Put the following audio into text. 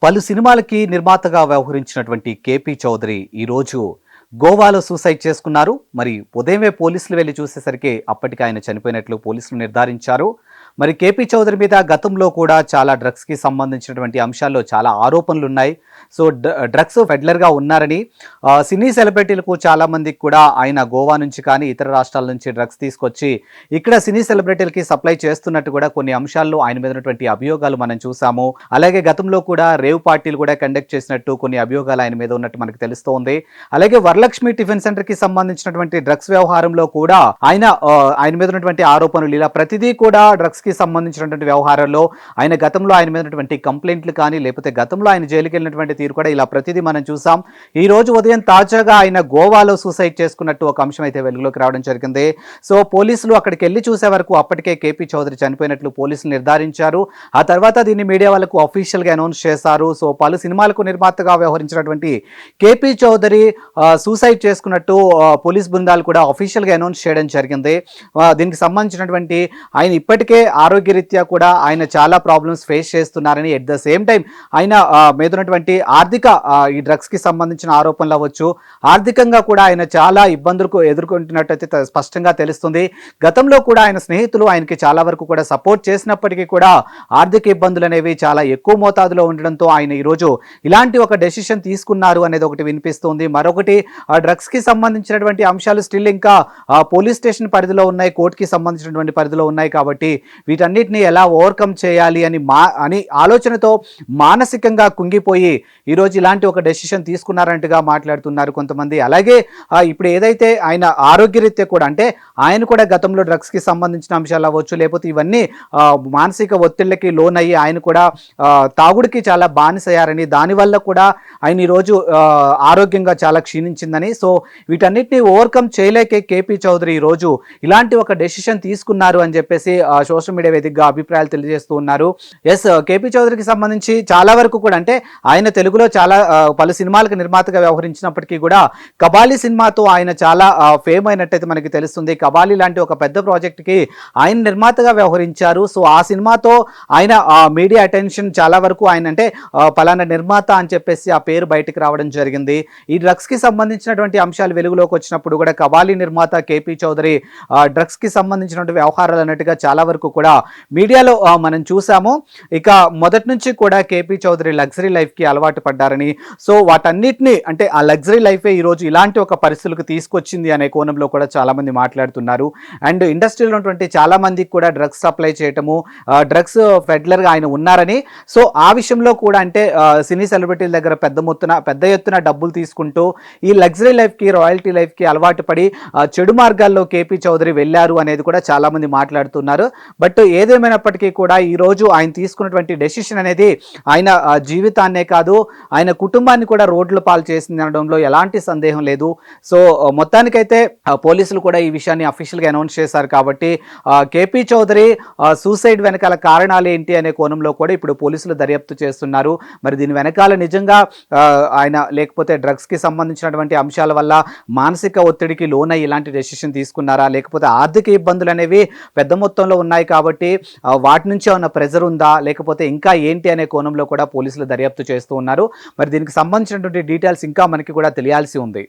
పలు సినిమాలకి నిర్మాతగా వ్యవహరించినటువంటి కేపీ చౌదరి ఈరోజు గోవాలో సూసైడ్ చేసుకున్నారు. మరి ఉదయమే పోలీసులు వెళ్లి చూసేసరికి అప్పటికి ఆయన చనిపోయినట్లు పోలీసులు నిర్ధారించారు. మరి కేపీ చౌదరి మీద గతంలో కూడా చాలా డ్రగ్స్కి సంబంధించినటువంటి అంశాల్లో చాలా ఆరోపణలు ఉన్నాయి. సో డ్రగ్స్ ఫెడ్లర్గా ఉన్నారని సినీ సెలబ్రిటీలకు చాలా మందికి కూడా ఆయన గోవా నుంచి కానీ ఇతర రాష్ట్రాల నుంచి డ్రగ్స్ తీసుకొచ్చి ఇక్కడ సినీ సెలబ్రిటీలకి సప్లై చేస్తున్నట్టు కూడా కొన్ని అంశాల్లో ఆయన మీద ఉన్నటువంటి అభియోగాలు మనం చూసాము. అలాగే గతంలో కూడా రేవ్ పార్టీలు కూడా కండక్ట్ చేసినట్టు కొన్ని అభియోగాలు ఆయన మీద ఉన్నట్టు మనకు తెలుస్తోంది. అలాగే వరలక్ష్మి టిఫిన్ సెంటర్ కి సంబంధించినటువంటి డ్రగ్స్ వ్యవహారంలో కూడా ఆయన మీద ఉన్నటువంటి ఆరోపణలు ఇలా ప్రతిదీ కూడా డ్రగ్స్ కి సంబంధించినటువంటి వ్యవహారంలో ఆయన గతంలో ఆయన మీద ఉన్నటువంటి కంప్లైంట్లు కానీ లేకపోతే గతంలో ఆయన జైలుకి వెళ్ళినటువంటి తీరు కూడా ఇలా ప్రతిదీ మనం చూసాం. ఈ రోజు ఉదయం తాజాగా ఆయన గోవాలో సూసైడ్ చేసుకున్నట్టు ఒక అంశం అయితే వెలుగులోకి రావడం జరిగింది. సో పోలీసులు అక్కడికి వెళ్ళి చూసే వరకు అప్పటికే కేపీ చౌదరి చనిపోయినట్లు పోలీసులు నిర్ధారించారు. ఆ తర్వాత దీన్ని మీడియా వాళ్ళకు అఫీషియల్ గా అనౌన్స్ చేశారు. సో పలు సినిమాలకు నిర్మాతగా వ్యవహరించినటువంటి కేపీ చౌదరి సూసైడ్ చేసుకున్నట్టు పోలీస్ బృందాలు కూడా అఫీషియల్ గా అనౌన్స్ చేయడం జరిగింది. దీనికి సంబంధించినటువంటి ఆయన ఇప్పటికే ఆరోగ్యరీత్యా కూడా ఆయన చాలా ప్రాబ్లమ్స్ ఫేస్ చేస్తున్నారని, ఎట్ ద సేమ్ టైం ఆయన మీద ఉన్నటువంటి ఆర్థిక ఈ డ్రగ్స్ కి సంబంధించిన ఆరోపణలు అవ్వచ్చు, ఆర్థికంగా కూడా ఆయన చాలా ఇబ్బందులకు ఎదుర్కొంటున్నట్టయితే స్పష్టంగా తెలుస్తుంది. గతంలో కూడా ఆయన స్నేహితులు ఆయనకి చాలా వరకు కూడా సపోర్ట్ చేసినప్పటికీ కూడా ఆర్థిక ఇబ్బందులు అనేవి చాలా ఎక్కువ మోతాదులో ఉండడంతో ఆయన ఈరోజు ఇలాంటి ఒక డెసిషన్ తీసుకున్నారు అనేది ఒకటి వినిపిస్తుంది. మరొకటి డ్రగ్స్ కి సంబంధించినటువంటి అంశాలు స్టిల్ ఇంకా పోలీస్ స్టేషన్ పరిధిలో ఉన్నాయి, కోర్టుకి సంబంధించినటువంటి పరిధిలో ఉన్నాయి. కాబట్టి వీటన్నిటిని ఎలా ఓవర్కమ్ చేయాలి అని ఆలోచనతో మానసికంగా కుంగిపోయి ఈరోజు ఇలాంటి ఒక డెసిషన్ తీసుకున్నారంటగా మాట్లాడుతున్నారు కొంతమంది. అలాగే ఇప్పుడు ఏదైతే ఆయన ఆరోగ్యరీత్యా కూడా అంటే ఆయన కూడా గతంలో డ్రగ్స్ కి సంబంధించిన అంశాలు అవ్వచ్చు, లేకపోతే ఇవన్నీ మానసిక ఒత్తిళ్ళకి లోనయ్యి ఆయన కూడా తాగుడికి చాలా బానిసయ్యారని, దానివల్ల కూడా ఆయన ఈరోజు ఆరోగ్యంగా చాలా క్షీణించిందని, సో వీటన్నిటిని ఓవర్కమ్ చేయలేకే కేపీ చౌదరి ఈరోజు ఇలాంటి ఒక డెసిషన్ తీసుకున్నారు అని చెప్పేసి సోషల్ మీడియా వేదికగా అభిప్రాయాలు తెలియజేస్తూ ఉన్నారు. ఎస్, కేపీ చౌదరికి సంబంధించి చాలా వరకు కూడా అంటే ఆయన తెలుగులో చాలా పలు సినిమాలకు నిర్మాతగా వ్యవహరించినప్పటికీ కూడా కబాలీ సినిమాతో ఆయన చాలా ఫేమ్ అయినట్టయితే మనకి తెలుస్తుంది. కబాలీ లాంటి ఒక పెద్ద ప్రాజెక్ట్కి ఆయన నిర్మాతగా వ్యవహరించారు. సో ఆ సినిమాతో ఆయన మీడియా అటెన్షన్ చాలా వరకు ఆయన అంటే పలానా నిర్మాత అని చెప్పేసి ఆ పేరు బయటకు రావడం జరిగింది. ఈ డ్రగ్స్ కి సంబంధించినటువంటి అంశాలు వెలుగులోకి వచ్చినప్పుడు కూడా కబాలీ నిర్మాత కేపీ చౌదరి డ్రగ్స్ కి సంబంధించినటువంటి వ్యవహారాలు అన్నట్టుగా చాలా వరకు కూడా మీడియాలో మనం చూసాము. ఇక మొదటి నుంచి కూడా కేపీ చౌదరి లగ్జరీ లైఫ్ కి అలవాటు పడ్డారని, సో వాటన్నిటిని అంటే ఆ లగ్జరీ లైఫే ఈరోజు ఇలాంటి ఒక పరిస్థితులకు తీసుకొచ్చింది అనే కోణంలో కూడా చాలా మంది మాట్లాడుతున్నారు. అండ్ ఇండస్ట్రీలో ఉన్నటువంటి చాలా మందికి కూడా డ్రగ్స్ సప్లై చేయటము, డ్రగ్స్ ఫెడ్లర్గా ఆయన ఉన్నారని, సో ఆ విషయంలో కూడా అంటే సినీ సెలబ్రిటీల దగ్గర పెద్ద ఎత్తున డబ్బులు తీసుకుంటూ ఈ లగ్జరీ లైఫ్కి రాయల్టీ లైఫ్కి అలవాటు పడి చెడు మార్గాల్లో కేపీ చౌదరి వెళ్ళారు అనేది కూడా చాలా మంది మాట్లాడుతున్నారు. బట్ ఏదేమైనప్పటికీ కూడా ఈరోజు ఆయన తీసుకున్నటువంటి డెసిషన్ అనేది ఆయన జీవితాన్నే కాదు ఆయన కుటుంబాన్ని కూడా రోడ్ల పాలు చేసింది అనడంలో ఎలాంటి సందేహం లేదు. సో మొత్తానికైతే పోలీసులు కూడా ఈ విషయాన్ని అఫీషియల్గా అనౌన్స్ చేశారు. కాబట్టి కేపీ చౌదరి సూసైడ్ వెనకాల కారణాలు ఏంటి అనే కోణంలో కూడా ఇప్పుడు పోలీసులు దర్యాప్తు చేస్తున్నారు. మరి దీని వెనకాల నిజంగా ఆయన లేకపోతే డ్రగ్స్ కి సంబంధించినటువంటి అంశాల వల్ల మానసిక ఒత్తిడికి లోనై ఇలాంటి డెసిషన్ తీసుకున్నారా, లేకపోతే ఆర్థిక ఇబ్బందులు అనేవి పెద్ద మొత్తంలో ఉన్నాయి కాబట్టి వాటి నుంచి ఏమైనా ప్రెజర్ ఉందా, లేకపోతే ఇంకా ఏంటి అనే కోణంలో కూడా పోలీసులు దర్యాప్తు చేస్తూ ఉన్నారు. మరి దీనికి సంబంధించినటువంటి డీటెయిల్స్ ఇంకా మనకి కూడా తెలియాల్సి ఉంది.